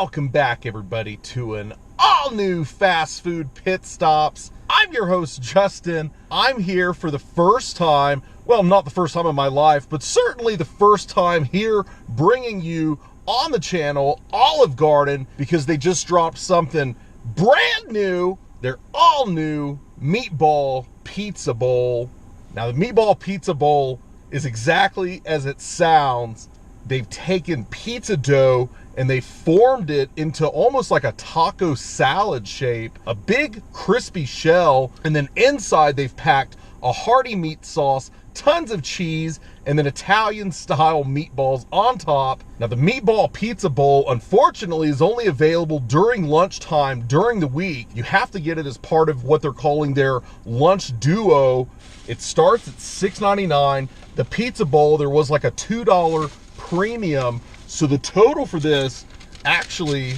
Welcome back, everybody, to an all-new fast food pit stops. I'm your host, Justin. I'm here for the first time, well, not the first time in my life, but certainly the first time here bringing you on the channel Olive Garden, because they just dropped something brand new. They're all new meatball pizza bowl. Now, the meatball pizza bowl is exactly as it sounds. They've taken pizza dough and they formed it into almost like a taco salad shape, a big crispy shell, and then inside they've packed a hearty meat sauce, tons of cheese, and then Italian style meatballs on top. Now, the meatball pizza bowl, unfortunately, is only available during lunchtime during the week. You have to get it as part of what they're calling their lunch duo. It starts at $6.99. The pizza bowl, there was like a $2 premium, so the total for this actually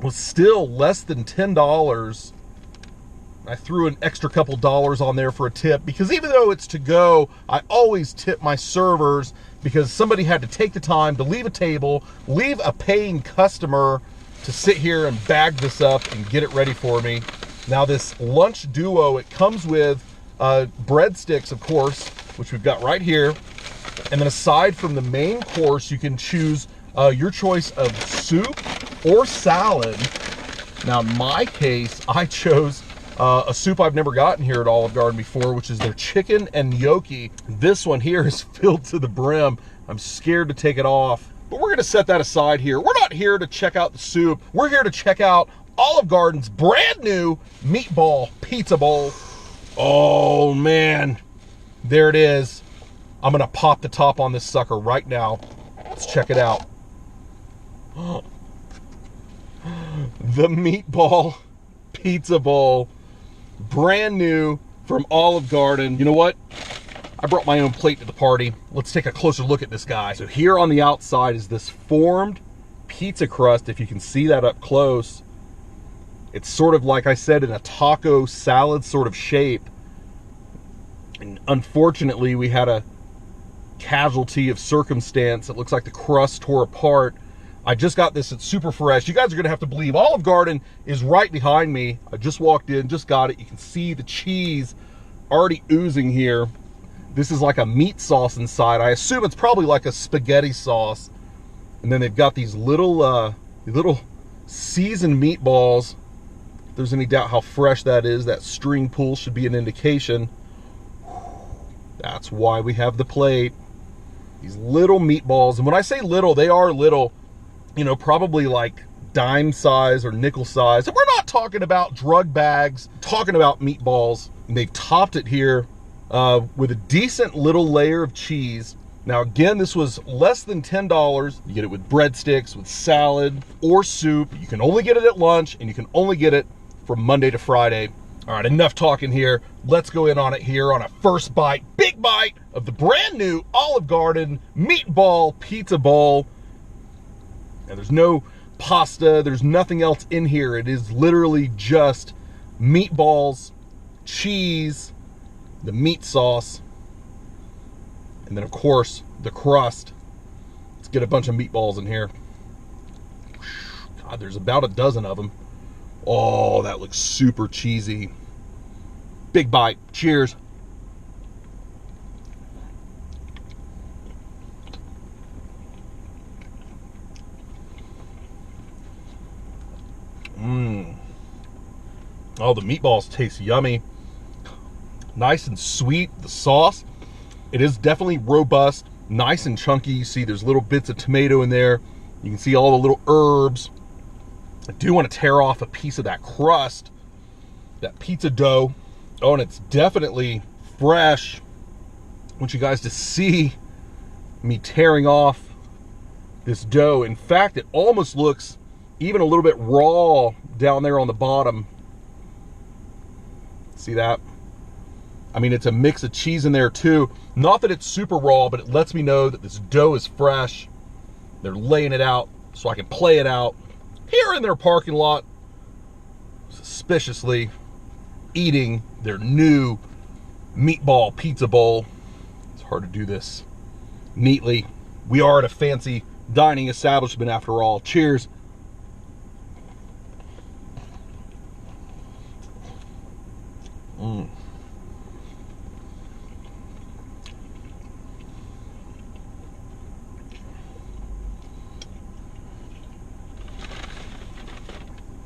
was still less than $10. I threw an extra couple dollars on there for a tip, because even though it's to go, I always tip my servers, because somebody had to take the time to leave a table, leave a paying customer to sit here and bag this up and get it ready for me. Now, this lunch duo, it comes with breadsticks, of course, which we've got right here. And then aside from the main course, you can choose your choice of soup or salad. Now, in my case, I chose a soup I've never gotten here at Olive Garden before, which is their chicken and gnocchi. This one here is filled to the brim. I'm scared to take it off, but we're gonna set that aside here. We're not here to check out the soup. We're here to check out Olive Garden's brand new meatball pizza bowl. Oh man, there it is. I'm gonna pop the top on this sucker right now. Let's check it out. The meatball pizza bowl, brand new from Olive Garden. You know what? I brought my own plate to the party. Let's take a closer look at this guy. So here on the outside is this formed pizza crust. If you can see that up close, it's sort of, like I said, in a taco salad sort of shape. And unfortunately, we had a casualty of circumstance. It looks like the crust tore apart. I just got this. It's super fresh. You guys are gonna have to believe Olive Garden is right behind me. I just walked in, just got it. You can see the cheese already oozing here. This is like a meat sauce inside. I assume it's probably like a spaghetti sauce. And then they've got these little seasoned meatballs. If there's any doubt how fresh that is, that string pull should be an indication. That's why we have the plate. These little meatballs, and when I say little, they are little, you know, probably like dime size or nickel size. And we're not talking about drug bags, talking about meatballs. And they've topped it here with a decent little layer of cheese. Now, again, this was less than $10. You get it with breadsticks, with salad, or soup. You can only get it at lunch, and you can only get it from Monday to Friday. All right, enough talking here. Let's go in on it here on a first bite, big bite of the brand new Olive Garden meatball pizza bowl. Now, there's no pasta, there's nothing else in here. It is literally just meatballs, cheese, the meat sauce, and then, of course, the crust. Let's get a bunch of meatballs in here. God, there's about a dozen of them. Oh, that looks super cheesy. Big bite. Cheers. Oh, the meatballs taste yummy. Nice and sweet. The sauce, it is definitely robust, nice and chunky. You see there's little bits of tomato in there. You can see all the little herbs. I do want to tear off a piece of that crust, that pizza dough. Oh, and it's definitely fresh. I want you guys to see me tearing off this dough. In fact, it almost looks even a little bit raw down there on the bottom. See that? I mean, it's a mix of cheese in there too. Not that it's super raw, but it lets me know that this dough is fresh. They're laying it out so I can play it out here in their parking lot, suspiciously eating their new meatball pizza bowl. It's hard to do this neatly. We are at a fancy dining establishment after all. Cheers. Mm.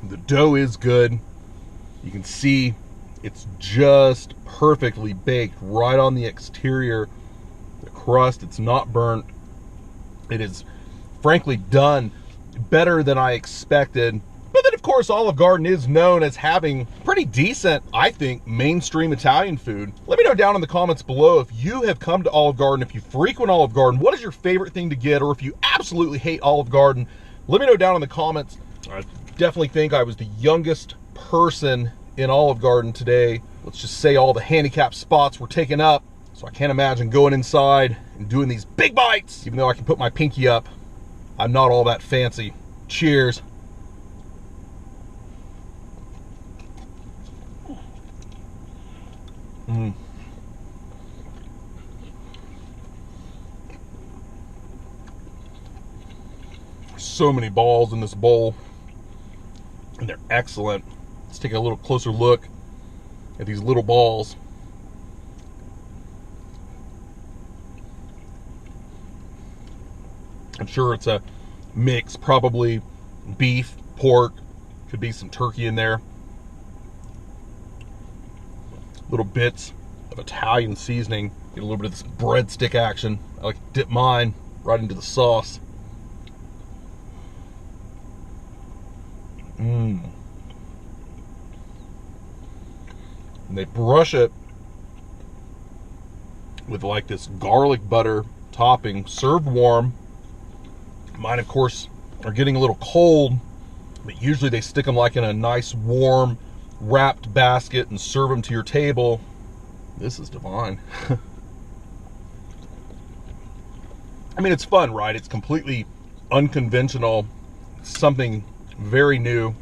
The dough is good. You can see it's just perfectly baked right on the exterior. The crust, it's not burnt. It is frankly done better than I expected. But then, of course, Olive Garden is known as having pretty decent, I think, mainstream Italian food. Let me know down in the comments below if you have come to Olive Garden, if you frequent Olive Garden, what is your favorite thing to get, or if you absolutely hate Olive Garden, let me know down in the comments. I definitely think I was the youngest person in Olive Garden today. Let's just say all the handicap spots were taken up, so I can't imagine going inside and doing these big bites. Even though I can put my pinky up, I'm not all that fancy. Cheers. Mm. So many balls in this bowl, and they're excellent. Let's take a little closer look at these little balls. I'm sure it's a mix, probably beef, pork, could be some turkey in there. Little bits of Italian seasoning. Get a little bit of this breadstick action. I like to dip mine right into the sauce. Mmm. And they brush it with like this garlic butter topping, served warm. Mine, of course, are getting a little cold, but usually they stick them like in a nice warm wrapped basket and serve them to your table. This is divine. I mean, it's fun, right? It's completely unconventional, something very new,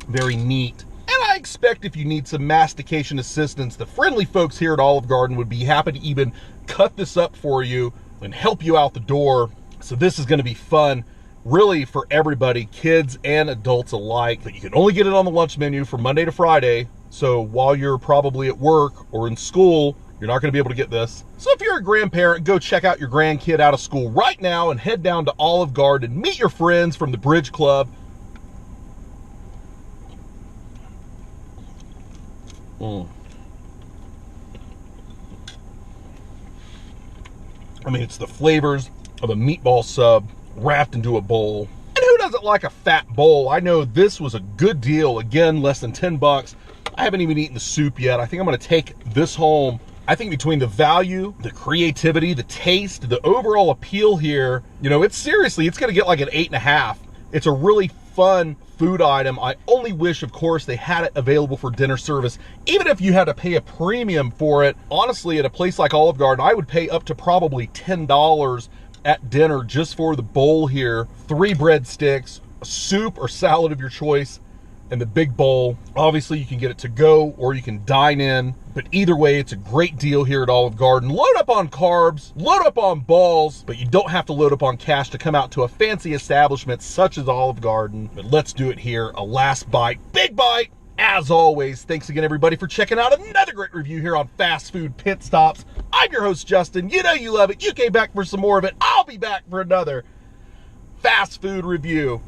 very neat. And I expect if you need some mastication assistance, the friendly folks here at Olive Garden would be happy to even cut this up for you and help you out the door. So this is going to be fun, really, for everybody, kids and adults alike. But you can only get it on the lunch menu from Monday to Friday. So while you're probably at work or in school, you're not going to be able to get this. So if you're a grandparent, go check out your grandkid out of school right now and head down to Olive Garden and meet your friends from the Bridge Club. Mm. I mean, it's the flavors of a meatball sub wrapped into a bowl. And who doesn't like a fat bowl? I know this was a good deal. Again, less than 10 bucks. I haven't even eaten the soup yet. I think I'm gonna take this home. I think between the value, the creativity, the taste, the overall appeal here, you know, it's gonna get like an 8.5. It's a really fun food item. I only wish, of course, they had it available for dinner service. Even if you had to pay a premium for it, honestly, at a place like Olive Garden, I would pay up to probably $10 at dinner just for the bowl here. 3 breadsticks, a soup or salad of your choice, and the big bowl. Obviously, you can get it to go or you can dine in, but either way, it's a great deal here at Olive Garden. Load up on carbs, load up on balls, but you don't have to load up on cash to come out to a fancy establishment such as Olive Garden. But let's do it here. A last bite, big bite. As always, thanks again, everybody, for checking out another great review here on Fast Food Pit Stops. I'm your host, Justin. You know you love it. You came back for some more of it. I'll be back for another fast food review.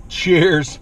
Cheers.